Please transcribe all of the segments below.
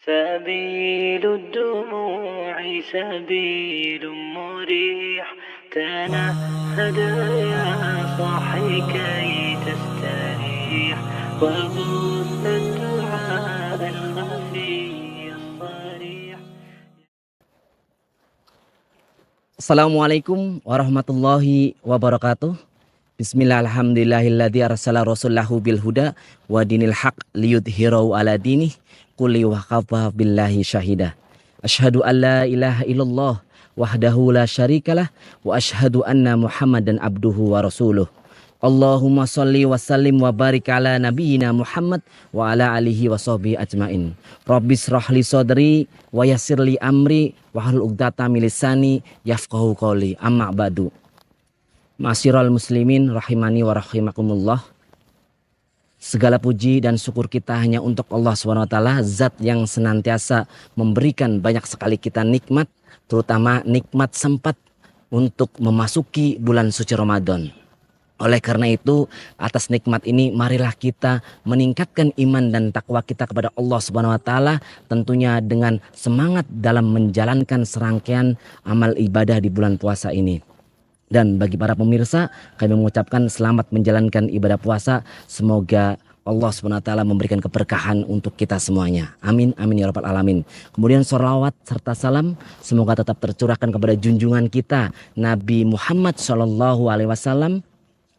سبيل الدموع سبيل مريح تنهد يا صاحي كي تستريح وبث الدعاء الخفي الصريح. Assalamualaikum warahmatullahi wabarakatuh. Bismillah, alhamdulillahilladzi arsala rasulahu bil huda wa dinil haq liyudhhirahu ala dinih kulli wa kafa billahi syahida. Asyhadu an la ilaha illallah wahdahu la syarikalah wa asyhadu anna Muhammadan abduhu wa rasuluh. Allahumma sholli wa sallim wa barik ala nabiyyina Muhammad wa ala alihi wa sahbihi ajmain. Rabbis rahli sadri wa yassirli amri wa hlul 'uqdatam min lisani yafqahu qawli. Amma ba'du. Ma'asyiral muslimin rahimani wa rahimakumullah. Segala puji dan syukur kita hanya untuk Allah SWT, zat yang senantiasa memberikan banyak sekali kita nikmat, terutama nikmat sempat untuk memasuki bulan suci Ramadan. Oleh karena itu, atas nikmat ini marilah kita meningkatkan iman dan takwa kita kepada Allah SWT, tentunya dengan semangat dalam menjalankan serangkaian amal ibadah di bulan puasa ini. Dan bagi para pemirsa, kami mengucapkan selamat menjalankan ibadah puasa. Semoga Allah SWT memberikan keberkahan untuk kita semuanya. Amin, amin ya rabbal alamin. Kemudian sholawat serta salam semoga tetap tercurahkan kepada junjungan kita Nabi Muhammad SAW,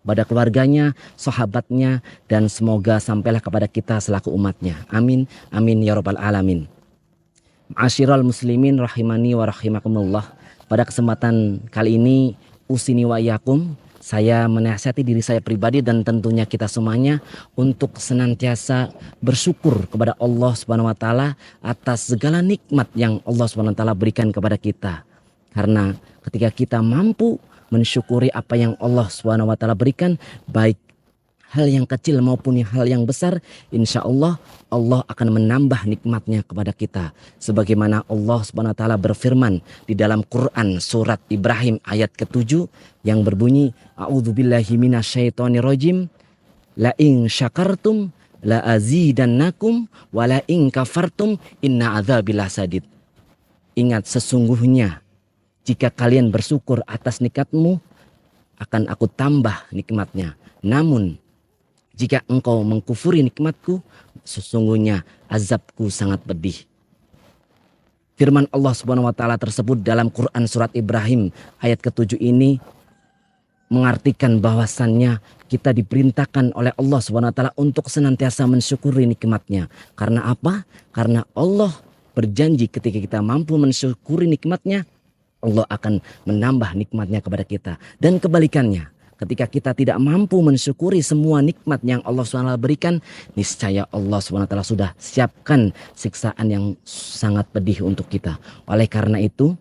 pada keluarganya, sahabatnya, dan semoga sampailah kepada kita selaku umatnya. Amin, amin ya rabbal alamin. Ma'asyiral muslimin rahimani wa rahimakumullah. Pada kesempatan kali ini usini wa iyakum, saya menasihati diri saya pribadi dan tentunya kita semuanya untuk senantiasa bersyukur kepada Allah Subhanahu wa taala atas segala nikmat yang Allah Subhanahu wa taala berikan kepada kita. Karena ketika kita mampu mensyukuri apa yang Allah Subhanahu wa taala berikan, baik hal yang kecil maupun hal yang besar, insya Allah Allah akan menambah nikmatnya kepada kita. Sebagaimana Allah Subhanahu wa taala berfirman di dalam Quran surat Ibrahim ayat ke-7 yang berbunyi, A'udzubillahi minasyaitonirrajim, la in syakartum la azidannakum wa la in kafartum inna adzabillahi sadid. Ingat, sesungguhnya jika kalian bersyukur atas nikmatmu, akan aku tambah nikmatnya. Namun jika engkau mengkufuri nikmatku, sesungguhnya azabku sangat pedih. Firman Allah Subhanahu wa taala tersebut dalam Quran surat Ibrahim ayat ke-7 ini mengartikan bahwasannya kita diperintahkan oleh Allah Subhanahu wa taala untuk senantiasa mensyukuri nikmatnya. Karena apa? Karena Allah berjanji ketika kita mampu mensyukuri nikmatnya, Allah akan menambah nikmatnya kepada kita. Dan kebalikannya, ketika kita tidak mampu mensyukuri semua nikmat yang Allah SWT berikan, niscaya Allah SWT sudah siapkan siksaan yang sangat pedih untuk kita. Oleh karena itu,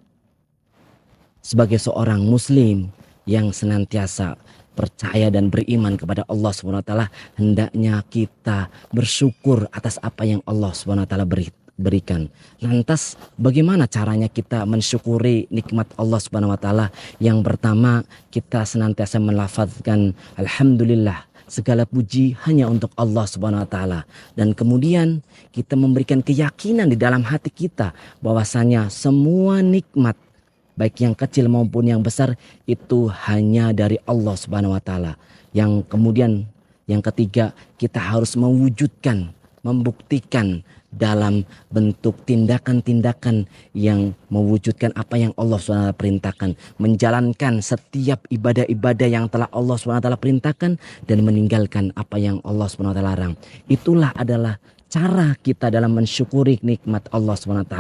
sebagai seorang muslim yang senantiasa percaya dan beriman kepada Allah SWT, hendaknya kita bersyukur atas apa yang Allah SWT berikan. Lantas bagaimana caranya kita mensyukuri nikmat Allah Subhanahu wa taala? Yang pertama, kita senantiasa melafazkan alhamdulillah, segala puji hanya untuk Allah Subhanahu wa taala. Dan kemudian kita memberikan keyakinan di dalam hati kita bahwasanya semua nikmat baik yang kecil maupun yang besar itu hanya dari Allah Subhanahu wa taala. Yang kemudian yang ketiga, kita harus mewujudkan, membuktikan dalam bentuk tindakan-tindakan yang mewujudkan apa yang Allah SWT perintahkan, menjalankan setiap ibadah-ibadah yang telah Allah SWT perintahkan dan meninggalkan apa yang Allah SWT larang. Itulah adalah cara kita dalam mensyukuri nikmat Allah SWT.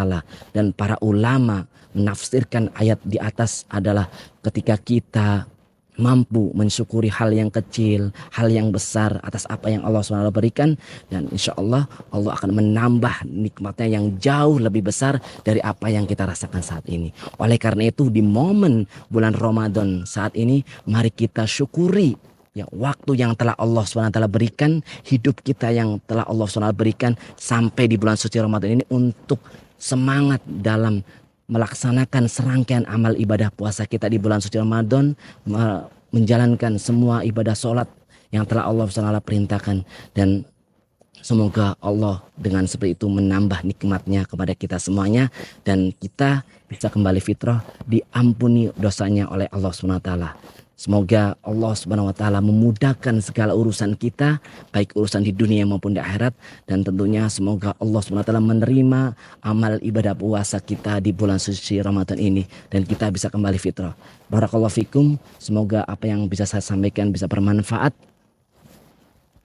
Dan para ulama menafsirkan ayat di atas adalah ketika kita mampu mensyukuri hal yang kecil, hal yang besar atas apa yang Allah SWT berikan, dan insya Allah Allah akan menambah nikmatnya yang jauh lebih besar dari apa yang kita rasakan saat ini. Oleh karena itu, di momen bulan Ramadan saat ini, mari kita syukuri ya waktu yang telah Allah SWT berikan, hidup kita yang telah Allah SWT berikan sampai di bulan suci Ramadan ini untuk semangat dalam melaksanakan serangkaian amal ibadah puasa kita di bulan suci Ramadan, menjalankan semua ibadah sholat yang telah Allah SWT perintahkan. Dan Semoga Allah dengan seperti itu menambah nikmatnya kepada kita semuanya, dan kita bisa kembali fitrah, diampuni dosanya oleh Allah SWT. Semoga Allah Subhanahu wa taala memudahkan segala urusan kita, baik urusan di dunia maupun di akhirat, dan tentunya semoga Allah Subhanahu wa taala menerima amal ibadah puasa kita di bulan suci Ramadan ini dan kita bisa kembali fitrah. Barakallahu fikum. Semoga apa yang bisa saya sampaikan bisa bermanfaat.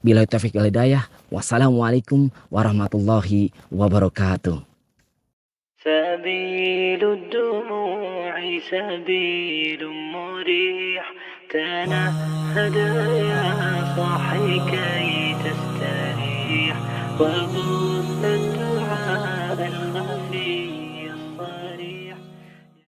Billahi taufiq wal hidayah. Wassalamualaikum warahmatullahi wabarakatuh. سبيل الدموع سبيل مريح تنهد يا صاحي كي تستريح وبث الدعاء